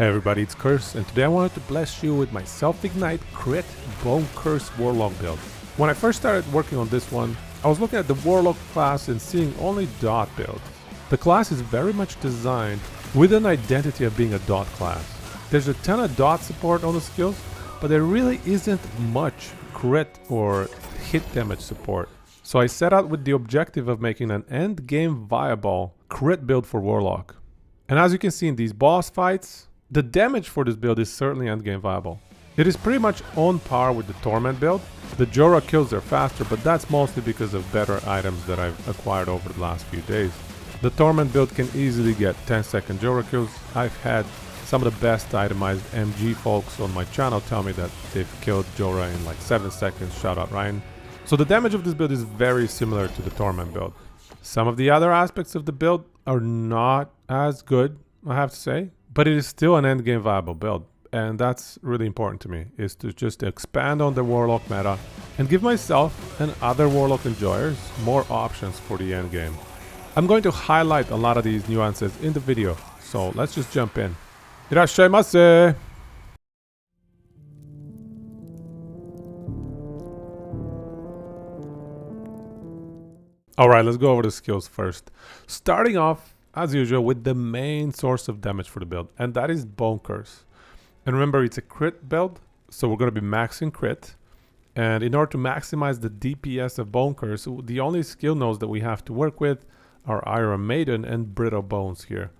Hey everybody, it's Curse, and today I wanted to bless you with my Self-Ignite Crit Bone Curse Warlock build. When I first started working on this one, I was looking at the Warlock class and seeing only dot builds. The class is very much designed with an identity of being a dot class. There's a ton of dot support on the skills, but there really isn't much crit or hit damage support. So I set out with the objective of making an end game viable crit build for Warlock. And as you can see in these boss fights, the damage for this build is certainly endgame viable. It is pretty much on par with the Torment build. The Julra kills are faster, but that's mostly because of better items that I've acquired over the last few days. The Torment build can easily get 10-second Julra kills. I've had some of the best itemized MG folks on my channel tell me that they've killed Julra in like 7 seconds, shout out Ryan. So the damage of this build is very similar to the Torment build. Some of the other aspects of the build are not as good, I have to say. But it is still an endgame viable build, and that's really important to me, is to just expand on the Warlock meta and give myself and other Warlock enjoyers more options for the endgame. I'm going to highlight a lot of these nuances in the video, so let's just jump in. Irashaimase! Alright, let's go over the skills first. Starting off, as usual, with the main source of damage for the build, and that is Bone Curse. And remember, it's a crit build, so we're going to be maxing crit. And in order to maximize the DPS of Bone Curse, the only skill nodes that we have to work with are Iron Maiden and Brittle Bones here.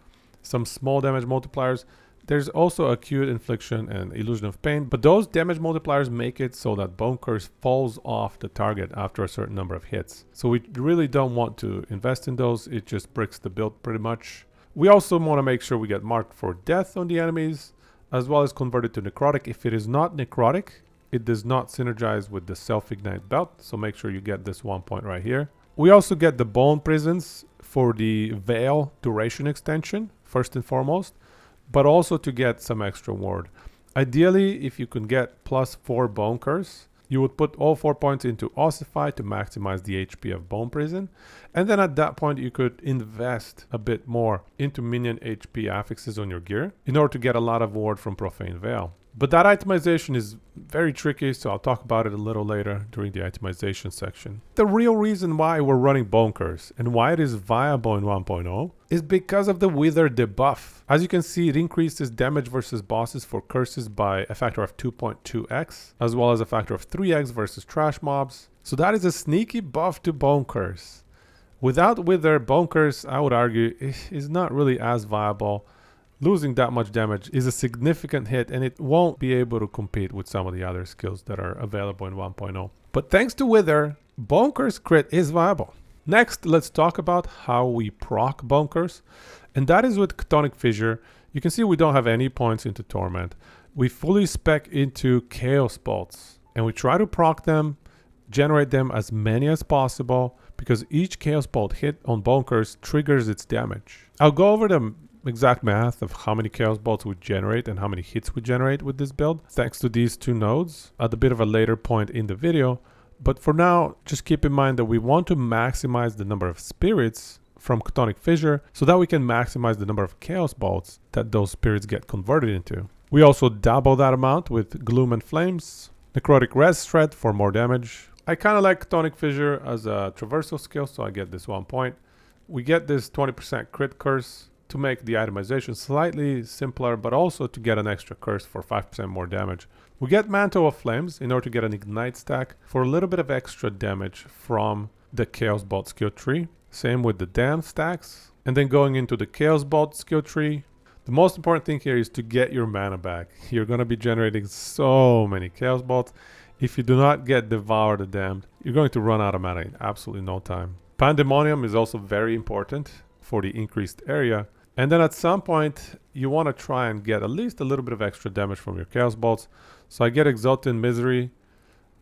Some small damage multipliers. There's also Acute Infliction and Illusion of Pain, but those damage multipliers make it so that Bone Curse falls off the target after a certain number of hits. So we really don't want to invest in those, it just bricks the build pretty much. We also want to make sure we get marked for death on the enemies, as well as convert it to necrotic. If it is not necrotic, it does not synergize with the Self-Ignite belt, so make sure you get this 1 point right here. We also get the Bone Prisons for the Veil duration extension, first and foremost, but also to get some extra ward. Ideally, if you can get +4 Bone Curse, you would put all 4 points into Ossify to maximize the HP of Bone Prison, and then at that point you could invest a bit more into minion HP affixes on your gear in order to get a lot of ward from Profane Veil. But that itemization is very tricky, so I'll talk about it a little later during the itemization section. The real reason why we're running Bone Curse and why it is viable in 1.0 is because of the Wither debuff. As you can see, it increases damage versus bosses for curses by a factor of 2.2x, as well as a factor of 3x versus trash mobs. So that is a sneaky buff to Bone Curse. Without Wither, Bone Curse, I would argue, is not really as viable. Losing that much damage is a significant hit, and it won't be able to compete with some of the other skills that are available in 1.0. But thanks to Wither, Bone Curse crit is viable. Next, let's talk about how we proc Bone Curse, and that is with Chthonic Fissure. You can see we don't have any points into Torment. We fully spec into Chaos Bolts, and we try to proc them, generate them as many as possible, because each Chaos Bolt hit on Bone Curse triggers its damage. I'll go over the exact math of how many Chaos Bolts we generate and how many hits we generate with this build, thanks to these two nodes, at a bit of a later point in the video. But for now, just keep in mind that we want to maximize the number of spirits from Chthonic Fissure so that we can maximize the number of Chaos Bolts that those spirits get converted into. We also double that amount with Gloom and Flames, Necrotic Res Shred for more damage. I kind of like Chthonic Fissure as a traversal skill, so I get this 1 point. We get this 20% crit curse to make the itemization slightly simpler, but also to get an extra curse for 5% more damage. We get Mantle of Flames in order to get an Ignite stack for a little bit of extra damage from the Chaos Bolt skill tree. Same with the Dam stacks. And then going into the Chaos Bolt skill tree, the most important thing here is to get your mana back. You're going to be generating so many Chaos Bolts. If you do not get Devour the Damned, you're going to run out of mana in absolutely no time. Pandemonium is also very important for the increased area. And then at some point, you want to try and get at least a little bit of extra damage from your Chaos Bolts. So I get Exultant Misery.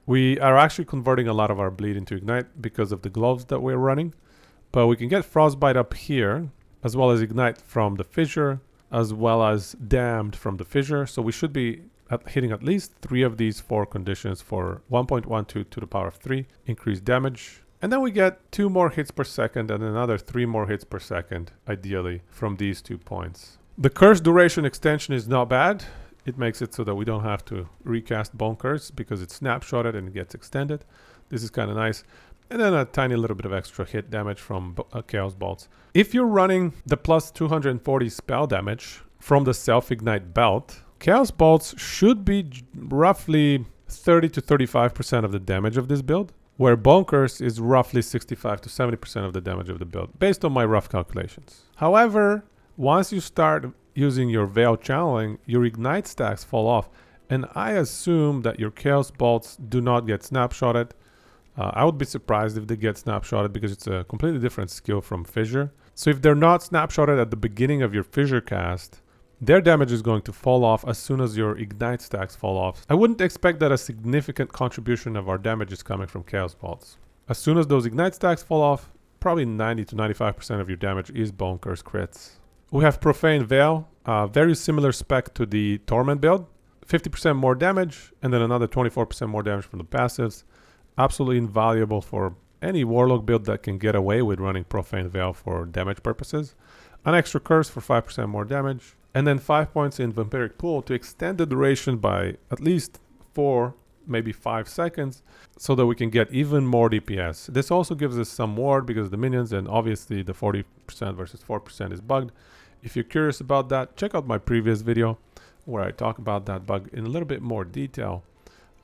We are actually converting a lot of our bleed into Ignite because of the gloves that we're running. But we can get Frostbite up here, as well as Ignite from the Fissure, as well as Damned from the Fissure. So we should be hitting at least 3 of these 4 conditions for 1.12 to the power of 3 increased damage. And then we get 2 more hits per second and another 3 more hits per second, ideally, from these 2 points. The curse duration extension is not bad. It makes it so that we don't have to recast Bone Curse because it's snapshotted and it gets extended. This is kind of nice. And then a tiny little bit of extra hit damage from Chaos Bolts. If you're running the plus 240 spell damage from the Self-Ignite belt, Chaos Bolts should be roughly 30 to 35% of the damage of this build, where Bone Curse is roughly 65 to 70% of the damage of the build, based on my rough calculations. However, once you start using your Veil Channeling, your Ignite stacks fall off, and I assume that your Chaos Bolts do not get snapshotted. I would be surprised if they get snapshotted because it's a completely different skill from Fissure. So if they're not snapshotted at the beginning of your Fissure cast, their damage is going to fall off as soon as your Ignite stacks fall off. I wouldn't expect that a significant contribution of our damage is coming from Chaos Bolts. As soon as those Ignite stacks fall off, probably 90 to 95% of your damage is Bone Curse crits. We have Profane Veil, very similar spec to the Torment build. 50% more damage, and then another 24% more damage from the passives. Absolutely invaluable for any Warlock build that can get away with running Profane Veil for damage purposes. An extra curse for 5% more damage. And then 5 points in Vampiric Pool to extend the duration by at least 4, maybe 5 seconds, so that we can get even more DPS. This also gives us some ward because of the minions, and obviously the 40% versus 4% is bugged. If you're curious about that, check out my previous video where I talk about that bug in a little bit more detail.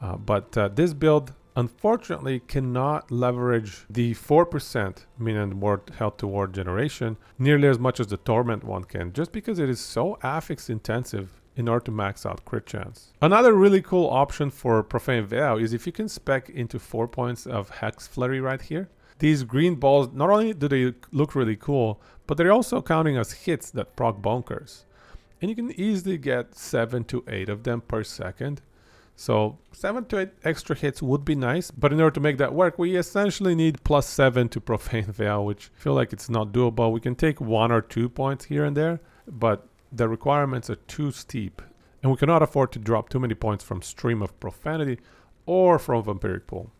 But this build unfortunately cannot leverage the 4% minion ward health to ward generation nearly as much as the Torment one can, just because it is so affix intensive in order to max out crit chance. Another really cool option for Profane Veil is if you can spec into 4 points of Hex Flurry right here. These green balls, not only do they look really cool, but they're also counting as hits that proc Bone Curse. And you can easily get 7 to 8 of them per second. So 7 to 8 extra hits would be nice, but in order to make that work, we essentially need +7 to Profane Veil, which I feel like it's not doable. We can take 1 or 2 points here and there, but the requirements are too steep, and we cannot afford to drop too many points from Stream of Profanity or from Vampiric Pool.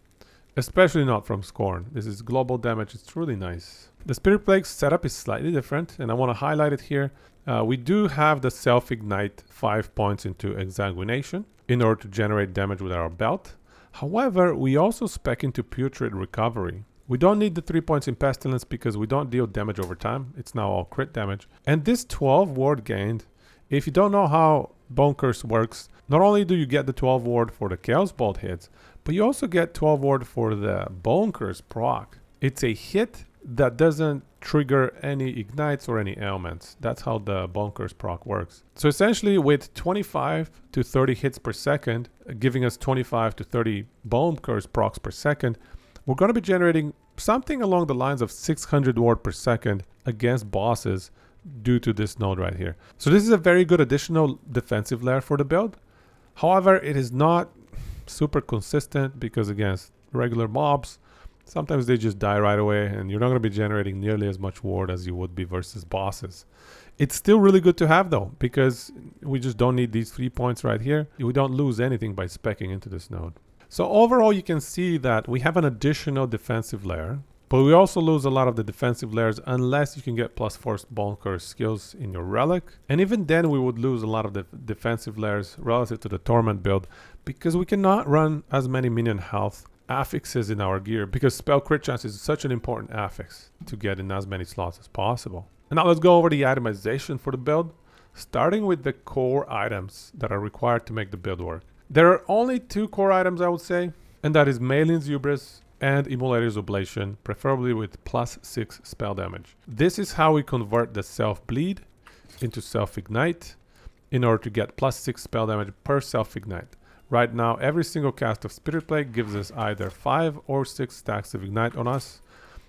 Especially not from Scorn. This is global damage, it's really nice. The Spirit Plague setup is slightly different, and I want to highlight it here. We do have the Self-Ignite 5 points into Exsanguination in order to generate damage with our belt. However, we also spec into Putrid Recovery. We don't need the 3 points in Pestilence because we don't deal damage over time. It's now all crit damage. And this 12 ward gained, if you don't know how Bone Curse works, not only do you get the 12 ward for the Chaos Bolt hits, but you also get 12 ward for the Bone Curse proc. It's a hit that doesn't trigger any ignites or any ailments. That's how the Bone Curse proc works. So essentially with 25 to 30 hits per second, giving us 25 to 30 Bone Curse procs per second, we're going to be generating something along the lines of 600 ward per second against bosses due to this node right here. So this is a very good additional defensive layer for the build. However, it is not super consistent because against regular mobs, sometimes they just die right away and you're not going to be generating nearly as much ward as you would be versus bosses. It's still really good to have though, because we just don't need these 3 points right here. We don't lose anything by speccing into this node. So overall, you can see that we have an additional defensive layer, but we also lose a lot of the defensive layers unless you can get +4 Bone Curse skills in your relic. And even then we would lose a lot of the defensive layers relative to the Torment build because we cannot run as many minion health affixes in our gear because spell crit chance is such an important affix to get in as many slots as possible. And now let's go over the itemization for the build, starting with the core items that are required to make the build work. There are only 2 core items, I would say, and that is Malin's Hubris and Immolator's Oblation, preferably with +6 spell damage. This is how we convert the Self-Bleed into Self-Ignite in order to get +6 spell damage per Self-Ignite. Right now, every single cast of Spirit Plague gives us either 5 or 6 stacks of Ignite on us,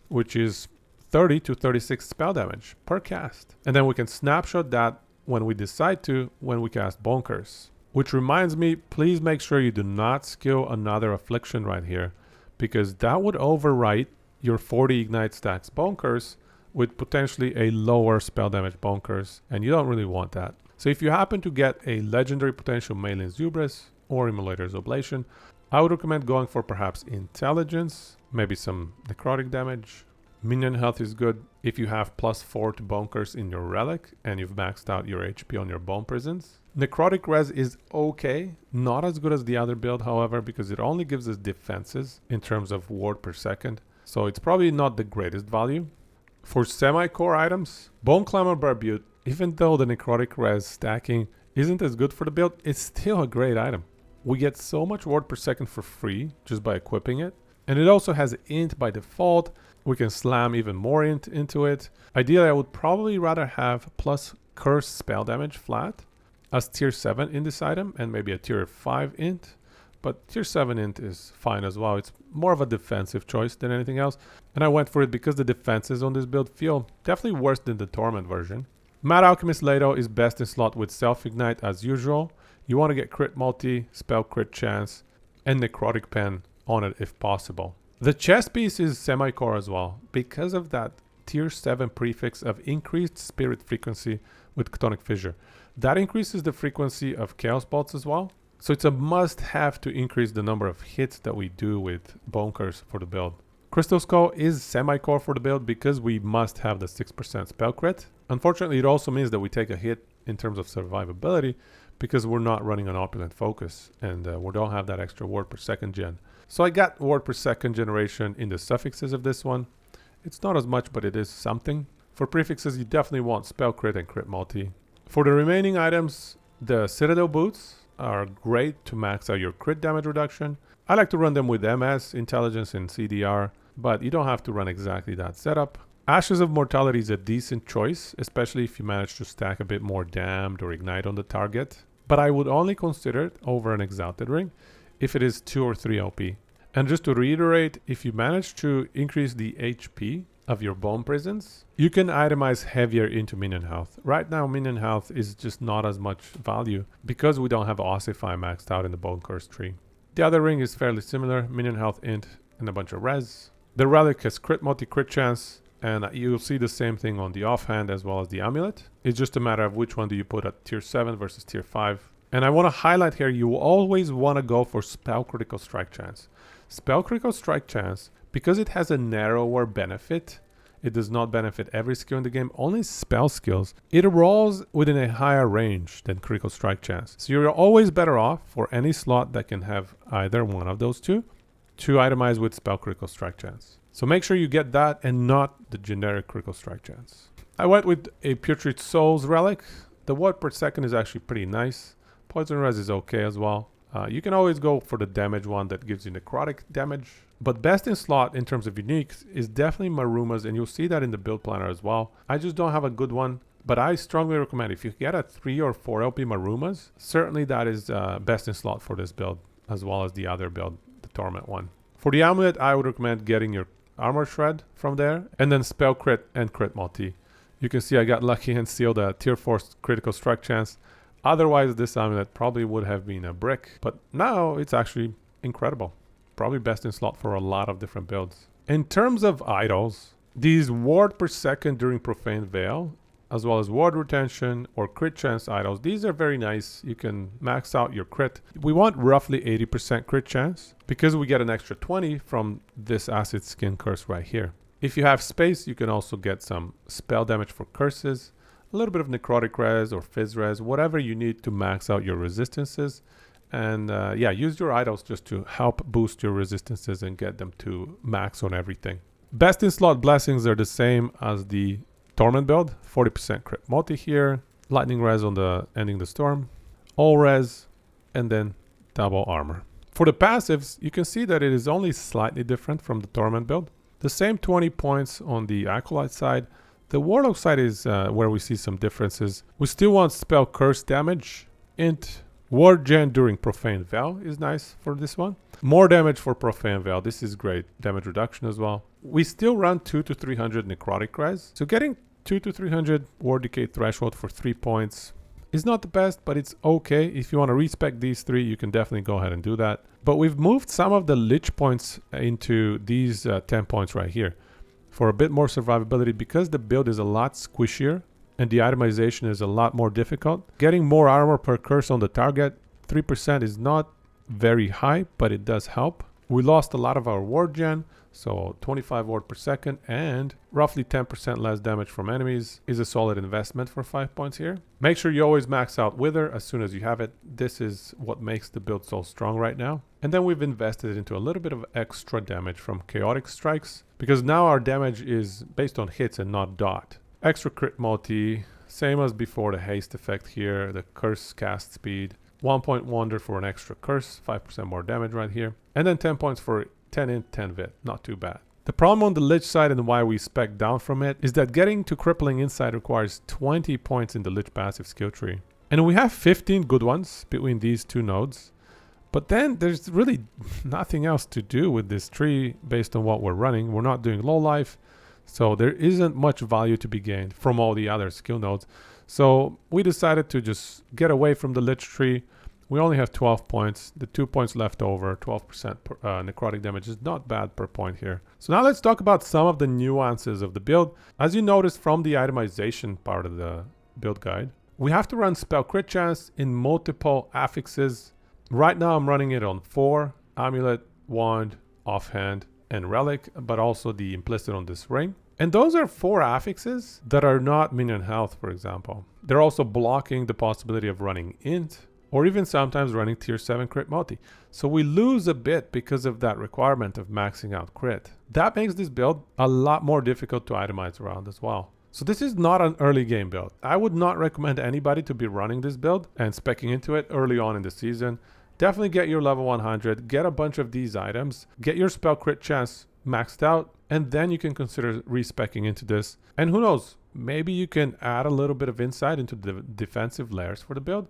which is 30 to 36 spell damage per cast. And then we can snapshot that when we decide to, when we cast Bone Curse. Which reminds me, please make sure you do not skill another Affliction right here, because that would overwrite your 40 Ignite stacks Bone Curse with potentially a lower spell damage Bone Curse, and you don't really want that. So if you happen to get a legendary potential Malin's Hubris or Immolator's Oblation, I would recommend going for perhaps Intelligence, maybe some necrotic damage, Minion health is good if you have +4 to bone curse in your relic and you've maxed out your HP on your bone prisons. Necrotic res is okay, not as good as the other build however, because it only gives us defenses in terms of ward per second, so it's probably not the greatest value. For semi-core items, Bone Climber Barbute, even though the necrotic res stacking isn't as good for the build, it's still a great item. We get so much ward per second for free just by equipping it, and it also has int by default. We can slam even more int into it. Ideally, I would probably rather have plus curse spell damage flat as tier 7 in this item and maybe a tier 5 int. But tier 7 int is fine as well. It's more of a defensive choice than anything else. And I went for it because the defenses on this build feel definitely worse than the Torment version. Mad Alchemist Lado is best in slot with Self-Ignite as usual. You want to get crit multi, spell crit chance, and Necrotic Pen on it if possible. The chest piece is semi-core as well, because of that tier 7 prefix of increased spirit frequency with Chthonic Fissure. That increases the frequency of Chaos Bolts as well, so it's a must-have to increase the number of hits that we do with Bone Curse for the build. Crystal Skull is semi-core for the build because we must have the 6% spell crit. Unfortunately, it also means that we take a hit in terms of survivability because we're not running an opulent focus and we don't have that extra ward per second gen. So I got ward per second generation in the suffixes of this one. It's not as much, but it is something. For prefixes, you definitely want spell crit and crit multi. For the remaining items, the Citadel boots are great to max out your crit damage reduction. I like to run them with MS, Intelligence, and CDR, but you don't have to run exactly that setup. Ashes of Mortality is a decent choice, especially if you manage to stack a bit more Damned or Ignite on the target. But I would only consider it over an Exalted Ring if it is 2 or 3 OP. And just to reiterate, if you manage to increase the HP of your bone prisons, you can itemize heavier into minion health. Right now, minion health is just not as much value because we don't have Ossify maxed out in the Bone Curse tree. The other ring is fairly similar, minion health int and a bunch of res. The relic has crit multi crit chance, and you'll see the same thing on the offhand as well as the amulet. It's just a matter of which one do you put at tier 7 versus tier 5. And I want to highlight here, you always want to go for Spell Critical Strike Chance. Spell Critical Strike Chance, because it has a narrower benefit, it does not benefit every skill in the game, only spell skills. It rolls within a higher range than Critical Strike Chance. So you're always better off for any slot that can have either one of those two to itemize with Spell Critical Strike Chance. So make sure you get that and not the generic Critical Strike Chance. I went with a Putrid Souls relic. The ward per second is actually pretty nice. Poison res is okay as well. You can always go for the damage one that gives you necrotic damage. But best in slot in terms of uniques is definitely Marumas, and you'll see that in the build planner as well. I just don't have a good one, but I strongly recommend if you get a 3 or 4 LP Marumas, certainly that is best in slot for this build, as well as the other build, the Torment one. For the amulet, I would recommend getting your Armor Shred from there, and then Spell Crit and Crit Multi. You can see I got lucky and sealed a tier 4 critical strike chance. Otherwise, this amulet probably would have been a brick, but now it's actually incredible. Probably best in slot for a lot of different builds. In terms of idols, these ward per second during Profane Veil, as well as ward retention or crit chance idols, these are very nice. You can max out your crit. We want roughly 80% crit chance because we get an extra 20 from this acid skin curse right here. If you have space, you can also get some spell damage for curses, a little bit of necrotic res or fizz res, whatever you need to max out your resistances. And yeah, use your idols just to help boost your resistances and get them to max on everything. Best in slot blessings are the same as the Torment build. 40% crit multi here, lightning res on the ending the storm, all res, and then double armor. For the passives, you can see that it is only slightly different from the Torment build. The same 20 points on the Acolyte side. The Warlock side is where we see some differences. We still want spell curse damage. Int ward gen during Profane Veil is nice for this one. More damage for Profane Veil. This is great damage reduction as well. We still run 200 to 300 necrotic res. So getting 200 to 300 ward decay threshold for 3 points is not the best, but it's okay. If you want to respec these 3, you can definitely go ahead and do that. But we've moved some of the lich points into these 10 points right here for a bit more survivability because the build is a lot squishier and the itemization is a lot more difficult. Getting more armor per curse on the target, 3% is not very high, but it does help. We lost a lot of our ward gen, So 25 ward per second and roughly 10% less damage from enemies is a solid investment for 5 points here. Make sure you always max out Wither as soon as you have it. This is what makes the build so strong right now. And then we've invested into a little bit of extra damage from chaotic strikes, because now our damage is based on hits and not dot. Extra crit multi, same as before, the haste effect here, the curse cast speed, 1 point wonder for an extra curse, 5% more damage right here, and then 10 points for 10 int, 10 vit, not too bad. The problem on the Lich side and why we spec down from it is that getting to crippling insight requires 20 points in the Lich passive skill tree. And we have 15 good ones between these two nodes, but then there's really nothing else to do with this tree based on what we're running. We're not doing low life, so there isn't much value to be gained from all the other skill nodes. So we decided to just get away from the Lich tree. We only have 12 points. The 2 points left over, 12% necrotic damage is not bad per point here. So now let's talk about some of the nuances of the build. As you noticed from the itemization part of the build guide, we have to run spell crit chance in multiple affixes. Right now I'm running it on 4, amulet, wand, offhand, and relic, but also the implicit on this ring. And those are 4 affixes that are not minion health, for example. They're also blocking the possibility of running int, or even sometimes running tier 7 crit multi. So we lose a bit because of that requirement of maxing out crit. That makes this build a lot more difficult to itemize around as well. So this is not an early game build. I would not recommend anybody to be running this build and speccing into it early on in the season. Definitely get your level 100, get a bunch of these items, get your spell crit chance maxed out, and then you can consider respecking into this. And who knows, maybe you can add a little bit of insight into the defensive layers for the build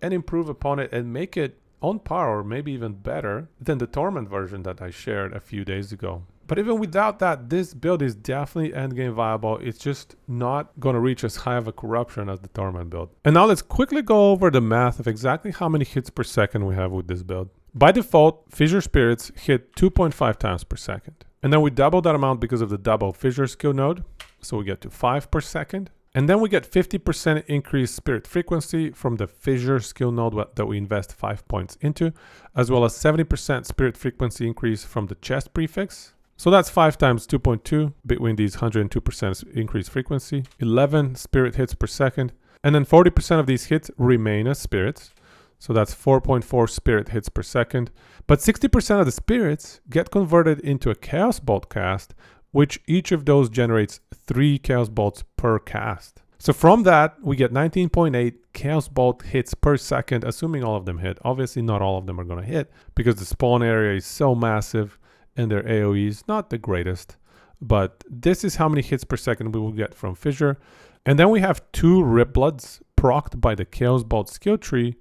and improve upon it and make it on par or maybe even better than the Torment version that I shared a few days ago. But even without that, this build is definitely endgame viable. It's just not going to reach as high of a corruption as the Torment build. And now let's quickly go over the math of exactly how many hits per second we have with this build. By default, Fissure Spirits hit 2.5 times per second. And then we double that amount because of the double Fissure skill node. So we get to 5 per second. And then we get 50% increased spirit frequency from the Fissure skill node that we invest 5 points into, as well as 70% spirit frequency increase from the chest prefix. So that's 5 times 2.2 between these 102% increased frequency, 11 spirit hits per second, and then 40% of these hits remain as spirits. So that's 4.4 spirit hits per second. But 60% of the spirits get converted into a Chaos Bolt cast, which each of those generates 3 Chaos Bolts per cast. So from that, we get 19.8 Chaos Bolt hits per second, assuming all of them hit. Obviously, not all of them are going to hit because the spawn area is so massive and their AoE is not the greatest. But this is how many hits per second we will get from Fissure. And then we have 2 Rip Bloods procced by the Chaos Bolt skill tree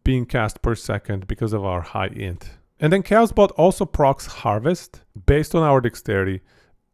being cast per second because of our high int. And then Chaos Bolt also procs Harvest based on our dexterity.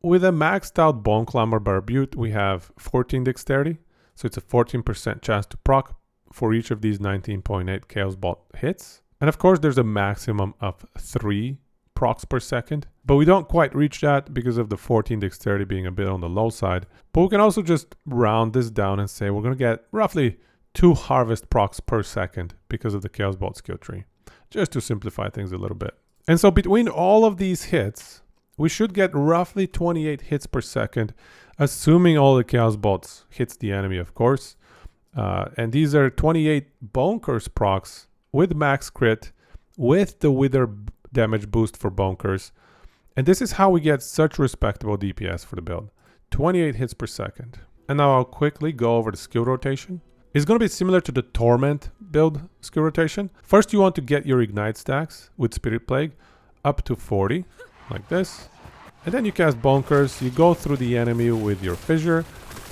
With a maxed out Bone Clamor Barbute, we have 14 dexterity. So it's a 14% chance to proc for each of these 19.8 Chaos Bolt hits. And of course, there's a maximum of 3 procs per second. But we don't quite reach that because of the 14 dexterity being a bit on the low side. But we can also just round this down and say we're going to get roughly 2 harvest procs per second because of the Chaos Bolt skill tree. Just to simplify things a little bit. And so between all of these hits, we should get roughly 28 hits per second, assuming all the Chaos Bolts hits the enemy, of course. And these are 28 Bone Curse procs with max crit, with the Wither damage boost for Bone Curse. And this is how we get such respectable DPS for the build. 28 hits per second. And now I'll quickly go over the skill rotation. It's going to be similar to the Torment build skill rotation. First, you want to get your Ignite stacks with Spirit Plague up to 40. Like this, and then you cast Bone Curse, you go through the enemy with your Fissure,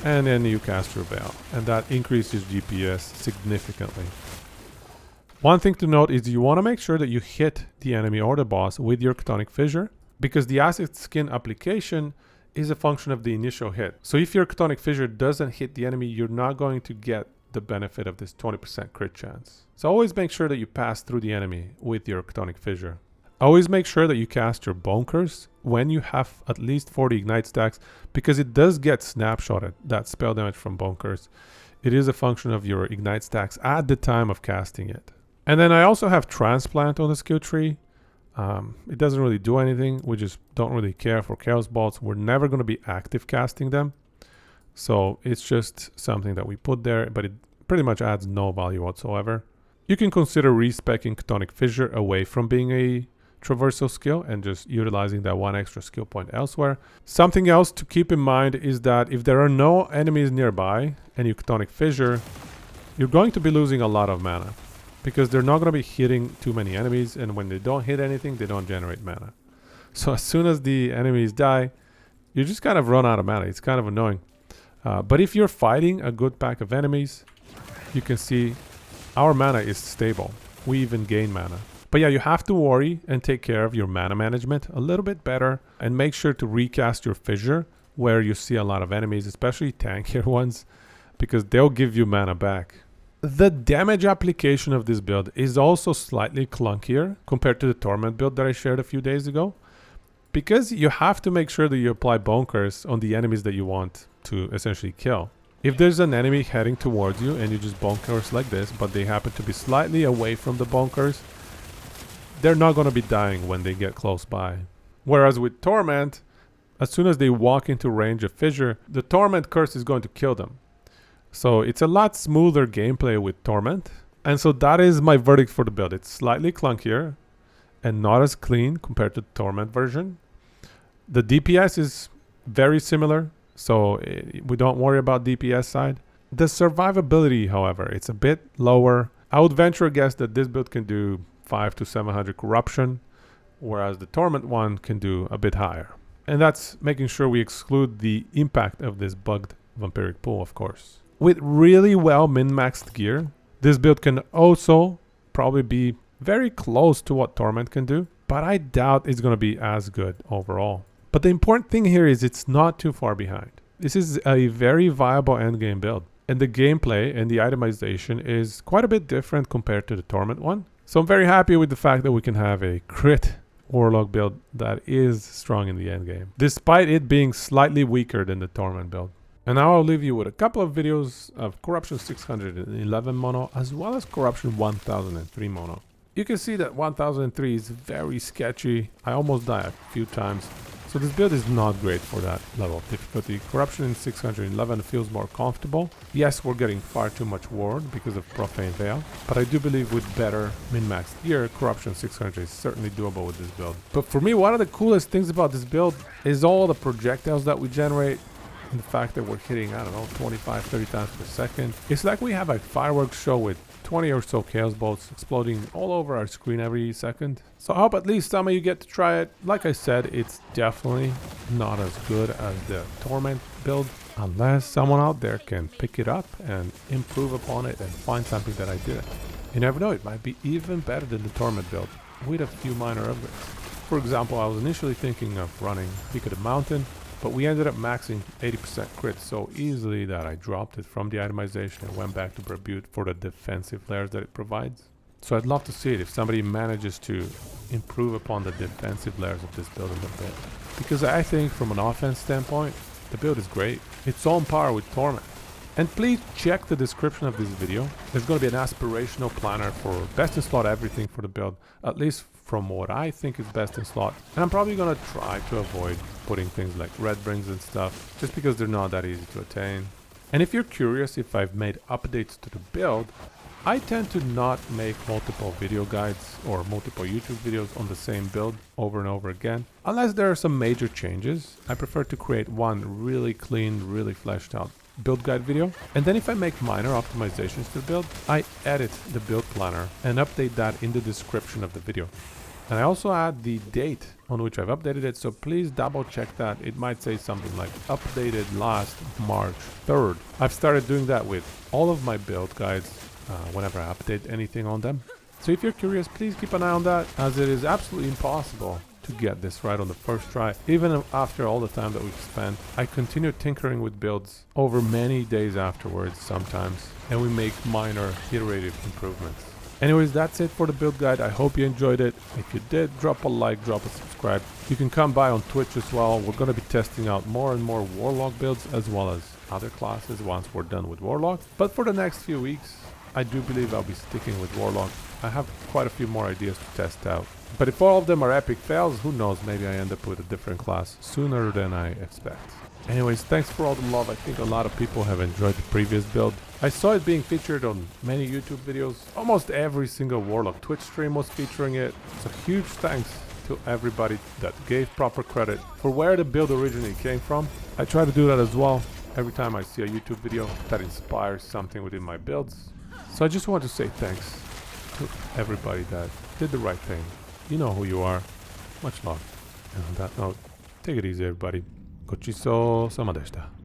and then you cast your Veil, and that increases DPS significantly. One thing to note is you want to make sure that you hit the enemy or the boss with your Chthonic Fissure, because the Acid Skin application is a function of the initial hit. So if your Chthonic Fissure doesn't hit the enemy, you're not going to get the benefit of this 20% crit chance. So always make sure that you pass through the enemy with your Chthonic Fissure. Always make sure that you cast your Bone Curse when you have at least 40 Ignite stacks, because it does get snapshotted, that spell damage from Bone Curse. It is a function of your Ignite stacks at the time of casting it. And then I also have Transplant on the skill tree. It doesn't really do anything. We just don't really care for Chaos Bolts. We're never going to be active casting them. So it's just something that we put there, but it pretty much adds no value whatsoever. You can consider respecing Chthonic Fissure away from being a traversal skill and just utilizing that one extra skill point elsewhere. Something else to keep in mind is that if there are no enemies nearby and you Chthonic Fissure, you're going to be losing a lot of mana because they're not going to be hitting too many enemies, and when they don't hit anything, they don't generate mana. So as soon as the enemies die, you just kind of run out of mana. It's kind of annoying. But if you're fighting a good pack of enemies, you can see our mana is stable. We even gain mana. But yeah, you have to worry and take care of your mana management a little bit better, and make sure to recast your Fissure where you see a lot of enemies, especially tankier ones, because they'll give you mana back. The damage application of this build is also slightly clunkier compared to the Torment build that I shared a few days ago, because you have to make sure that you apply Bone Curse on the enemies that you want to essentially kill. If there's an enemy heading towards you and you just Bone Curse like this, but they happen to be slightly away from the Bone Curse, they're not going to be dying when they get close by. Whereas with Torment, as soon as they walk into range of Fissure, the Torment curse is going to kill them. So it's a lot smoother gameplay with Torment. And so that is my verdict for the build. It's slightly clunkier and not as clean compared to the Torment version. The DPS is very similar, so we don't worry about DPS side. The survivability, however, it's a bit lower. I would venture a guess that this build can do 500 to 700 corruption, whereas the Torment one can do a bit higher. And that's making sure we exclude the impact of this bugged vampiric pool, of course. With really well min-maxed gear, this build can also probably be very close to what Torment can do, but I doubt it's going to be as good overall. But the important thing here is it's not too far behind. This is a very viable endgame build, and the gameplay and the itemization is quite a bit different compared to the Torment one. So I'm very happy with the fact that we can have a crit Warlock build that is strong in the endgame, despite it being slightly weaker than the Torment build. And now I'll leave you with a couple of videos of Corruption 611 mono as well as Corruption 1003 mono. You can see that 1003 is very sketchy. I almost died a few times. So this build is not great for that level of difficulty. Corruption in 611 feels more comfortable. Yes, we're getting far too much ward because of Profane Veil, but I do believe with better min-maxed gear, Corruption 600 is certainly doable with this build. But for me, one of the coolest things about this build is all the projectiles that we generate, and the fact that we're hitting, I don't know, 25, 30 times per second. It's like we have a fireworks show with 20 or so Chaos Bolts exploding all over our screen every second. So I hope at least some of you get to try it. Like I said, it's definitely not as good as the Torment build, unless someone out there can pick it up and improve upon it and find something that I didn't. You never know, it might be even better than the Torment build with a few minor upgrades. For example, I was initially thinking of running Peak of the Mountain, but we ended up maxing 80% crit so easily that I dropped it from the itemization and went back to Brabute for the defensive layers that it provides. So I'd love to see it if somebody manages to improve upon the defensive layers of this build a little bit. Because I think from an offense standpoint, the build is great. It's on par with Torment. And please check the description of this video. There's going to be an aspirational planner for best in slot everything for the build, at least from what I think is best in slot. And I'm probably going to try to avoid putting things like red rings and stuff, just because they're not that easy to attain. And if you're curious if I've made updates to the build, I tend to not make multiple video guides or multiple YouTube videos on the same build over and over again. Unless there are some major changes, I prefer to create one really clean, really fleshed out build guide video. And then if I make minor optimizations to the build, I edit the build planner and update that in the description of the video. And I also add the date on which I've updated it, so please double check that. It might say something like updated last March 3rd. I've started doing that with all of my build guides whenever I update anything on them. So if you're curious, please keep an eye on that, as it is absolutely impossible to get this right on the first try. Even after all the time that we've spent, I continue tinkering with builds over many days afterwards sometimes, and we make minor iterative improvements. Anyways, that's it for the build guide. I hope you enjoyed it. If you did, drop a like, drop a subscribe. You can come by on Twitch as well. We're going to be testing out more and more Warlock builds as well as other classes once we're done with Warlock. But for the next few weeks, I do believe I'll be sticking with Warlock. I have quite a few more ideas to test out. But if all of them are epic fails, who knows, maybe I end up with a different class sooner than I expect. Anyways, thanks for all the love. I think a lot of people have enjoyed the previous build. I saw it being featured on many YouTube videos. Almost every single Warlock Twitch stream was featuring it. So huge thanks to everybody that gave proper credit for where the build originally came from. I try to do that as well every time I see a YouTube video that inspires something within my builds. So I just want to say thanks to everybody that did the right thing. You know who you are. Much love. And on that note, take it easy everybody. ごちそうさまでした。